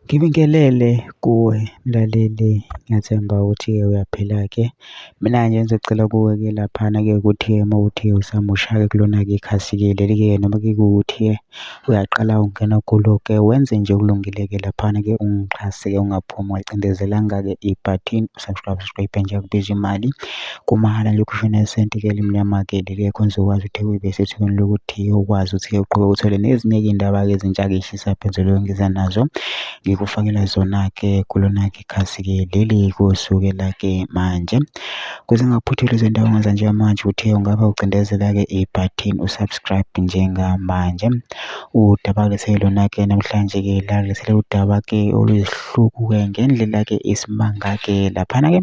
Ngibingelele kuwe mlaleli, ngiyathemba ukuthi-ke uyaphila-ke. Mina-ke ngizocela kuwe-ke laphana-ke ukuthi-ke uma uthi usamusha-ke kulona-ke ikhasi-ke leli-ke noma-ke kuwukuthi-ke uyaqala ungena kulo-ke wenze nje okulungile-ke laphana-ke ungixhase-ke ungaphumi wacindezelanga-ke ibhathini subscribe nje akubizi imali kumahhala nje ukhishwe nesenti-ke elimnyama-ke leli khona uzokwazi ukuthi ube sethubeni lokuthi ukwazi ukuthi-ke uqhubeke uthole nezinye-ke iy'ndaba-ke ezintsha-ke ey'shisa phezulu ngiza nazo ngikufakela zona-ke kulona-ke ikhasi-ke leli kusukela-ke manje. Kuze ngingakuphutheli izindaba ongenza njengamanje ukuthi ungaba ucindezela-ke ibhathini usubscribe njengamanje. Udaba kulethele lona-ke namhlanje-ke la kulethele udaba-ke oluyisihluku-ke ngendlela-ke isimanga-ke laphana-ke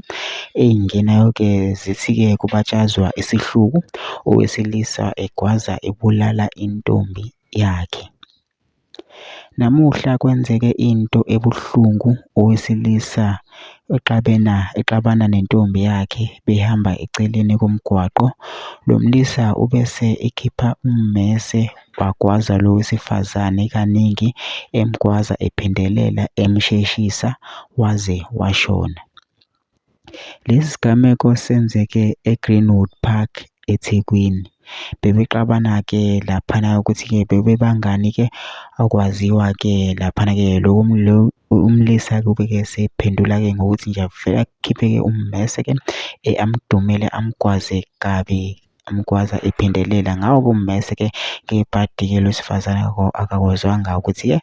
ey'ngenayo-ke zithi-ke kubatshazwa isihluku, owesilisa egwaza ebulala intombi yakhe. Namuhla kwenzeke into ebuhlungu, owesilisa exabana nentombi yakhe behamba eceleni komgwaqo. Lo mlisa ubese ekhipha ummese wagwaza lo wesifazane kaningi, emgwaza ephendelela emsheshisa waze washona. Lesi sigameko senzeke eGreenwood Park eThekwini. Bebexabana-ke laphana ukuthi-ke bebangani-ke akwaziwa-ke laphana-ke umlisa-ke ube-ke sephendula-ke ngokuthi nje avele akhiphe-ke ummese-ke amdumele amgwaze kabi, amgwaza ephendelela ngawo-ke ummese-ke ngebhadi-ke lwesifazane akakwazanga ukuthi-ke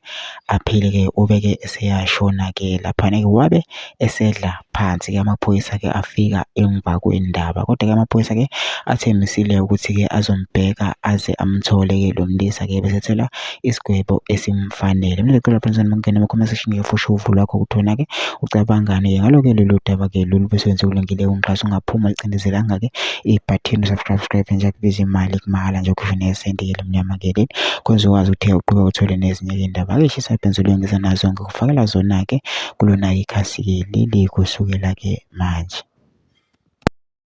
aphile-ke ube-ke eseyashona-ke laphana-ke wabe esedla phansi-ke amaphoyisa-ke afika emva kwendaba, kodwa-ke amaphoyisa-ke athembisile ukuthi-ke azombheka aze amthole-ke lo mlisa-ke besethola isigwebo esimfanele. Mina ngicela phela ngingena ama-comment section futhi uvo lwakho kuthona-ke ucabangani-ke ngalo-ke lolu daba-ke lolu bese wenze okulungile ungixhase ungaphumi ulicindezelanga-ke ibhathini subscribe nje akubizi imali kumahhala nje ukhishwe nesenti-ke elimnyama-ke leli khona uzokwazi ukuthi uqhubeke uthole nezinye-ke iy'ndaba ey'shisa phezulu ngiza nazo ngikufakela zona-ke kulona ikhasi-ke leli kusukela-ke manje.